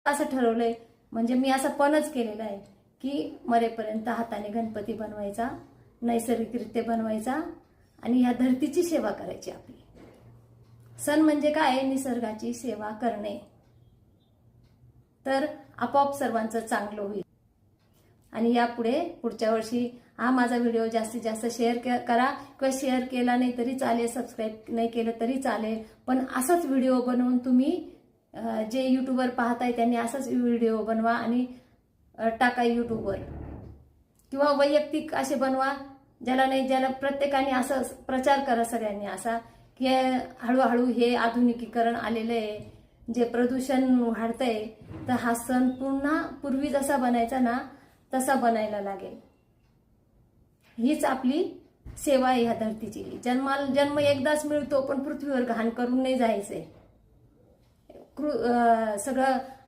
असं ठरवलंय, म्हणजे मी असं पणच केलेलं आहे की मरेपर्यंत हाताने गणपती बनवायचा, नैसर्गिकरित्या बनवायचा आणि या धरतीची सेवा करायची आपली. सण म्हणजे काय? निसर्गाची सेवा करणे. तर आपोआप सर्वांचं चांगलं होईल. आणि यापुढे पुढच्या वर्षी हा माझा व्हिडिओ जास्तीत जास्त शेअर करा, किंवा शेअर केला नाही तरी चालेल, सबस्क्राईब नाही केलं तरी चालेल, पण असाच व्हिडिओ बनवून तुम्ही जे यूट्यूबवर पाहताय त्यांनी असाच व्हिडिओ बनवा आणि टाका यूट्यूबवर, किंवा वैयक्तिक असे बनवा, ज्याला नाही ज्याला प्रत्येकाने असं प्रचार करा सगळ्यांनी असा की हळूहळू हे आधुनिकीकरण आलेलं आहे, जे प्रदूषण वाढतंय, तर हा सण पुन्हा पूर्वी जसा बनायचा ना तसा बनायला लागेल. हीच आपली सेवा आहे ह्या धरतीची. जन्म एकदाच मिळतो, पण पृथ्वीवर घाण करून नाही जायचंय. सगळं